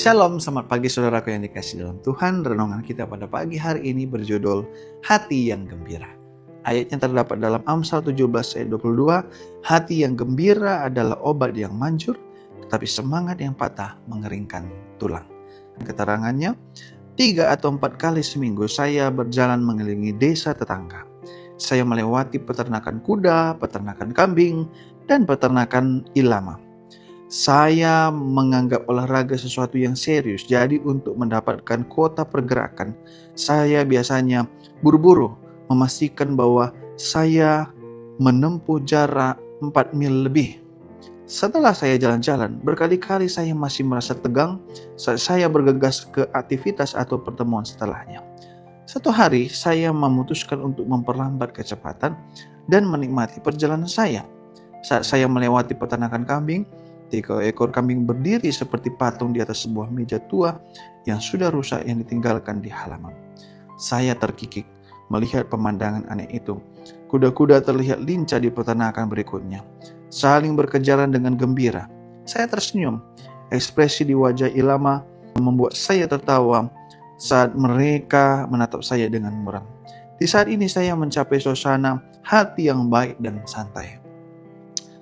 Shalom, selamat pagi saudaraku yang dikasihi dalam Tuhan. Renungan kita pada pagi hari ini berjudul Hati yang Gembira. Ayatnya terdapat dalam Amsal 17 ayat 22. Hati yang gembira adalah obat yang manjur, tetapi semangat yang patah mengeringkan tulang. Keterangannya, 3 atau 4 kali seminggu saya berjalan mengelilingi desa tetangga. Saya melewati peternakan kuda, peternakan kambing, dan peternakan ilama. Saya menganggap olahraga sesuatu yang serius, jadi untuk mendapatkan kuota pergerakan, saya biasanya buru-buru memastikan bahwa saya menempuh jarak 4 mil lebih. Setelah saya jalan-jalan, berkali-kali saya masih merasa tegang saat saya bergegas ke aktivitas atau pertemuan setelahnya. Satu hari, saya memutuskan untuk memperlambat kecepatan dan menikmati perjalanan saya. Saat saya melewati peternakan kambing, 3 ekor kambing berdiri seperti patung di atas sebuah meja tua yang sudah rusak yang ditinggalkan di halaman. Saya terkikik melihat pemandangan aneh itu. Kuda-kuda terlihat lincah di peternakan berikutnya, saling berkejaran dengan gembira. Saya tersenyum. Ekspresi di wajah ilama membuat saya tertawa saat mereka menatap saya dengan muram. Di saat ini saya mencapai suasana hati yang baik dan santai.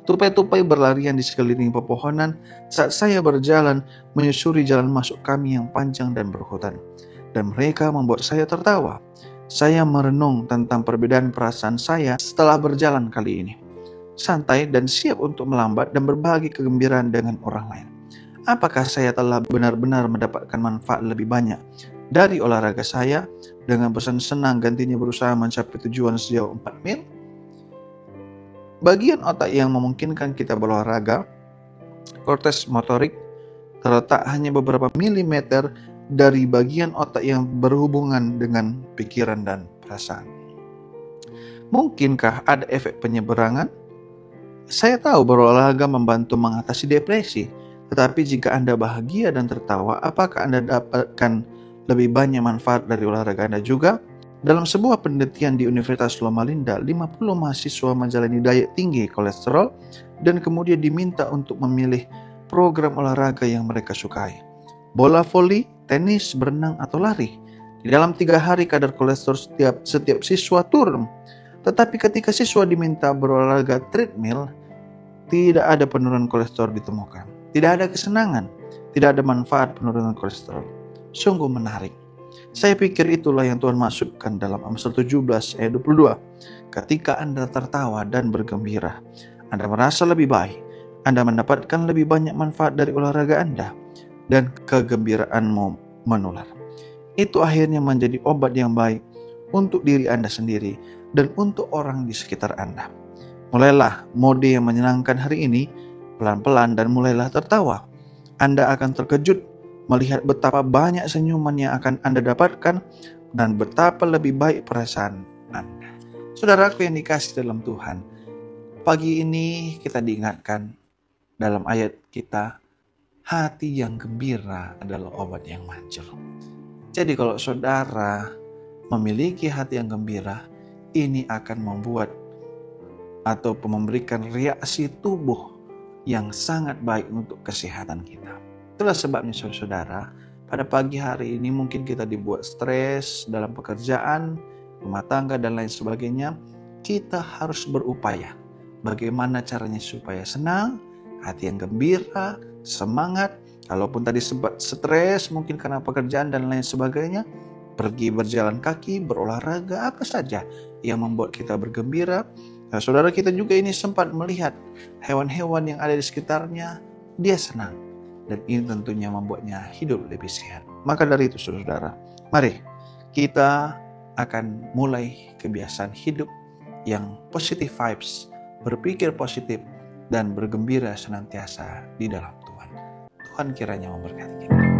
Tupai-tupai berlarian di sekeliling pepohonan saat saya berjalan menyusuri jalan masuk kami yang panjang dan berhutan. Dan mereka membuat saya tertawa. Saya merenung tentang perbedaan perasaan saya setelah berjalan kali ini. Santai dan siap untuk melambat dan berbagi kegembiraan dengan orang lain. Apakah saya telah benar-benar mendapatkan manfaat lebih banyak dari olahraga saya dengan bersenang-senang gantinya berusaha mencapai tujuan sejauh 4 mil? Bagian otak yang memungkinkan kita berolahraga, korteks motorik, terletak hanya beberapa milimeter dari bagian otak yang berhubungan dengan pikiran dan perasaan. Mungkinkah ada efek penyeberangan? Saya tahu berolahraga membantu mengatasi depresi, tetapi jika Anda bahagia dan tertawa, apakah Anda dapatkan lebih banyak manfaat dari olahraga Anda juga? Dalam sebuah penelitian di Universitas Loma Linda, 50 mahasiswa menjalani diet tinggi kolesterol dan kemudian diminta untuk memilih program olahraga yang mereka sukai. Bola voli, tenis, berenang, atau lari. Di dalam 3 hari kadar kolesterol setiap siswa turun. Tetapi ketika siswa diminta berolahraga treadmill, tidak ada penurunan kolesterol ditemukan. Tidak ada kesenangan, tidak ada manfaat penurunan kolesterol. Sungguh menarik. Saya pikir itulah yang Tuhan maksudkan dalam Amsal 17 ayat 22. Ketika Anda tertawa dan bergembira, Anda merasa lebih baik, Anda mendapatkan lebih banyak manfaat dari olahraga Anda, dan kegembiraanmu menular. Itu akhirnya menjadi obat yang baik untuk diri Anda sendiri dan untuk orang di sekitar Anda. Mulailah mode yang menyenangkan hari ini, pelan-pelan dan mulailah tertawa. Anda akan terkejut melihat betapa banyak senyuman yang akan Anda dapatkan dan betapa lebih baik perasaan Anda. Saudaraku yang dikasihi dalam Tuhan, pagi ini kita diingatkan dalam ayat kita, hati yang gembira adalah obat yang manjur. Jadi kalau saudara memiliki hati yang gembira, ini akan membuat atau memberikan reaksi tubuh yang sangat baik untuk kesehatan kita. Itulah sebabnya saudara, pada pagi hari ini mungkin kita dibuat stres dalam pekerjaan, rumah tangga dan lain sebagainya. Kita harus berupaya. Bagaimana caranya supaya senang, hati yang gembira, semangat. Kalaupun tadi sempat stres mungkin karena pekerjaan dan lain sebagainya, pergi berjalan kaki, berolahraga, apa saja yang membuat kita bergembira. Nah, saudara kita juga ini sempat melihat hewan-hewan yang ada di sekitarnya, dia senang. Dan ini tentunya membuatnya hidup lebih sehat. Maka dari itu saudara, mari kita akan mulai kebiasaan hidup yang positive vibes, berpikir positif dan bergembira senantiasa di dalam Tuhan. Tuhan kiranya memberkati kita.